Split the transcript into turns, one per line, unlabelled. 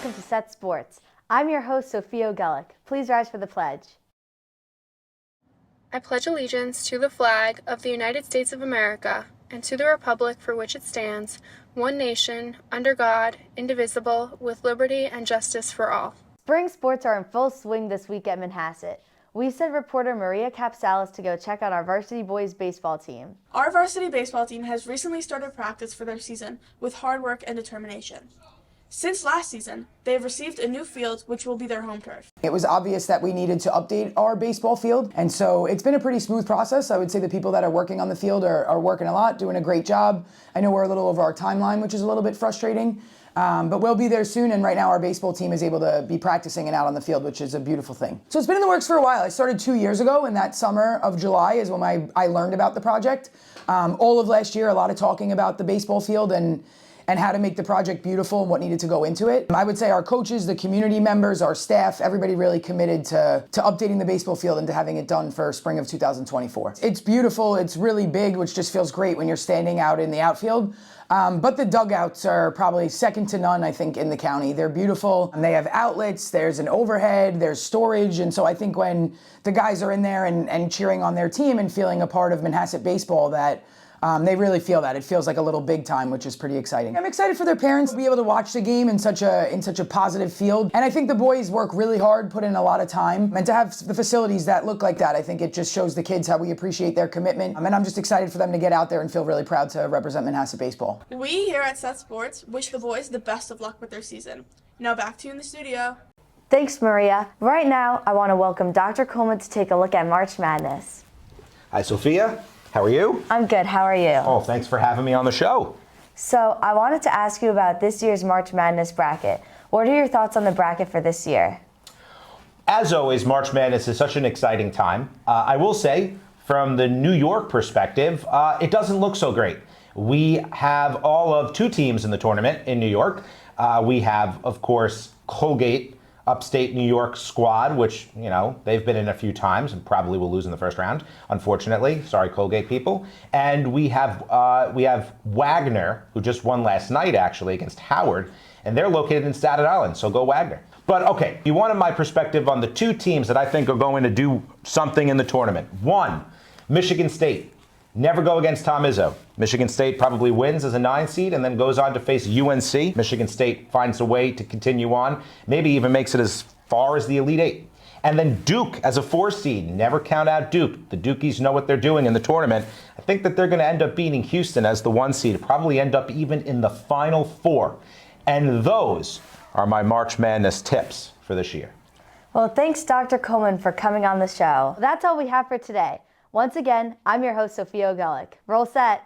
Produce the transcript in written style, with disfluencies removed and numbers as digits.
welcome to Set Sports. I'm your host, Sophia O'Gellick. Please rise for the pledge.
I pledge allegiance to the flag of the United States of America and to the republic for which it stands, one nation, under God, indivisible, with liberty and justice for all.
Spring sports are in full swing this week at Manhasset. We sent reporter Maria Capsalis to go check out our varsity boys baseball team.
Our varsity baseball team has recently started practice for their season with hard work and determination. Since last season, they have received a new field which will be their home turf.
It was obvious that we needed to update our baseball field, and so it's been a pretty smooth process. I would say the people that are working on the field are working a lot, doing a great job. I know we're a little over our timeline, which is a little bit frustrating, but we'll be there soon, and right now our baseball team is able to be practicing and out on the field, which is a beautiful thing. So it's been in the works for a while. I started 2 years ago, and that summer of July is when I learned about the project. All of last year, a lot of talking about the baseball field and how to make the project beautiful and what needed to go into it. I would say our coaches, the community members, our staff, everybody really committed to updating the baseball field and to having it done for spring of 2024. It's beautiful, it's really big, which just feels great when you're standing out in the outfield. But the dugouts are probably second to none, I think, in the county. They're beautiful, and they have outlets, there's an overhead, there's storage, and so I think when the guys are in there and cheering on their team and feeling a part of Manhasset baseball, that they really feel that. It feels like a little big time, which is pretty exciting. I'm excited for their parents to be able to watch the game in such a positive field. And I think the boys work really hard, put in a lot of time. And to have the facilities that look like that, I think it just shows the kids how we appreciate their commitment. And I'm just excited for them to get out there and feel really proud to represent Manhasset baseball.
We here at Set Sports wish the boys the best of luck with their season. Now back to you in the studio.
Thanks, Maria. Right now, I want to welcome Dr. Coleman to take a look at March Madness.
Hi, Sophia. How are you?
I'm good. How are you?
Oh, thanks for having me on the show.
So, I wanted to ask you about this year's March Madness bracket. What are your thoughts on the bracket for this year?
As always, March Madness is such an exciting time. I will say, from the New York perspective, it doesn't look so great. We have all of 2 teams in the tournament in New York. We have, of course, Colgate, upstate New York squad, which, you know, they've been in a few times and probably will lose in the first round, unfortunately. Sorry, Colgate people. And we have Wagner, who just won last night, actually, against Howard, and they're located in Staten Island, so go Wagner. But okay, you wanted my perspective on the 2 teams that I think are going to do something in the tournament. 1, Michigan State. Never go against Tom Izzo. Michigan State probably wins as a 9 seed and then goes on to face UNC. Michigan State finds a way to continue on, maybe even makes it as far as the Elite 8. And then Duke as a 4 seed. Never count out Duke. The Dukies know what they're doing in the tournament. I think that they're going to end up beating Houston as the 1 seed, probably end up even in the Final 4. And those are my March Madness tips for this year.
Well, thanks, Dr. Coleman, for coming on the show. That's all we have for today. Once again, I'm your host, Sophia O'Gellick. Roll set.